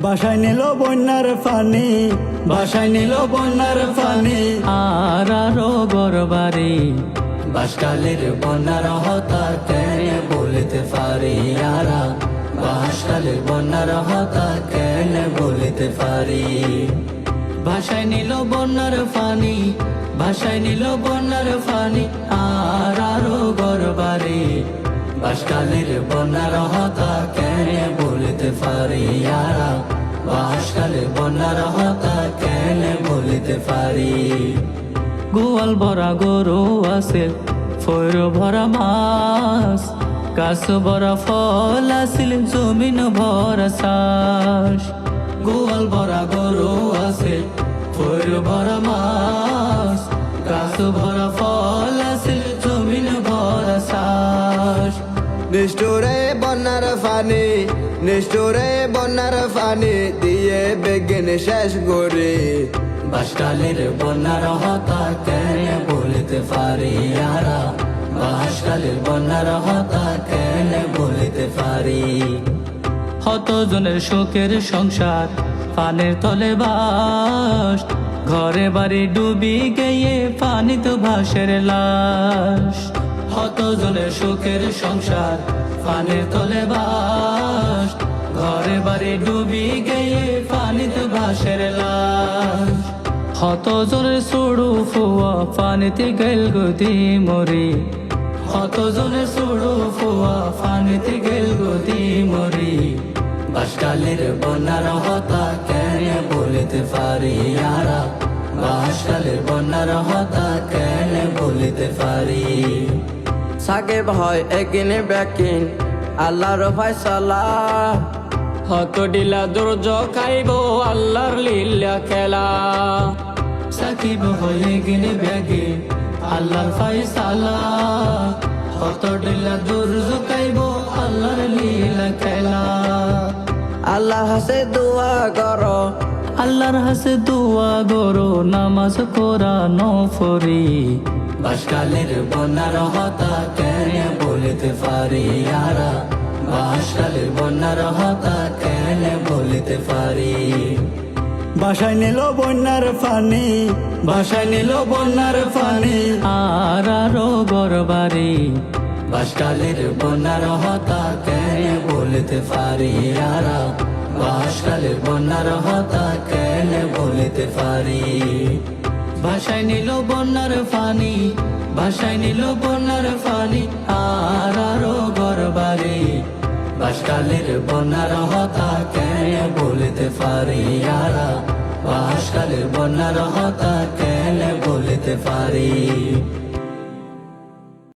বাসায় নিল বন্যার ফানি, বাসায় নিল বন্যার ফানি, আর আরো গরবারি বাসকালের বন্যার হতা কেন বলিতে পারি আরা, বাসকালের বন্যার হতা কেন বলিতে পারি। ভাষায় নিল বন্যার ফানি, ভাষায় নিল বন্যার ফানি, আর আরো গরবারি বাসকালের বন্যার হতা কেন বলিতে পারি আরা, বাসকালের বন্যার হতা কেন বলিতে পারি। গোয়াল ভরা গরু আছে, ফৈর ভরা মাছ, কাছ ভরা ফল আছিল, জমিন ভরা চাষ। গোয়াল ভরা গরু আছে, ফৈর ভরা মাছ, কাছ ভরা ফল আছে, জমিন ভরা চাষ। নিষ্ঠুরে বন্যার ফানি, নিষ্ঠুরে বন্যার ফানি দিয়ে বেগিন শেষ করে। বাসকালের বন্যার হতা কেন বলিতে পারি আরা, বাসকালের বন্যার হতা কেন বলিতে পারি। শত জনের শোকের সংসার পানের তলে বাস, ঘরে বাড়ি ডুবি গিয়ে পানি তো ভাসের লাশ। শত জনের সুখের সংসার পানির তলে বাস, ঘরে বাড়ি ডুবি গিয়ে পানিতে ভাসের লাশ। শত জনের সুড়ু ফুয়া পানিতে গেল গতি মরি, শত জনের সুড়ু ফুয়া পানিতে গেল গতি মরি। বাসকালের বন্যার হতা কেন বলিতে পারি আরা, বাসকালের বন্যার হতা কেন বলিতে পারি। সাকিব হয় একিনে ব্যাকিন আল্লাহর ফয়সালা, হত ডিলা দুর্য খাইব আল্লাহর লীলা খেলা। সাকিব হয়ে গেলে ব্যাগে আল্লাহর ফায়সালা, কত ডিলা দূর জুকাইব আল্লাহর লীলা খেলা। আল্লাহ হাসে দোয়া করো, আল্লাহর হাসে দোয়া গরো, নামাজ কোরআন ফরি। বাসকালের বন্যার হতা কেন বলিতে পারি আরা, বাসকালের বন্যার হতা কেন বলিতে পারি। বাসায় নিল বন্যার ফানি, বাসায় নিল বন্যার ফানি, আর আরো গরবারি বাসকালের বন্যার হতা কেন বলিতে পারি আরা, বাসকালের বন্যার হতা কেন বলিতে পারি। ভাষায় নিল বন্যার ফানি, ভাষায় নিল বন্যার ফানি, আর আরো গরবারি বাসকালের বন্যার হতা কেন বলিতে পারি আরা, বাসকালের বন্যার হতা কেন বলিতে পারি।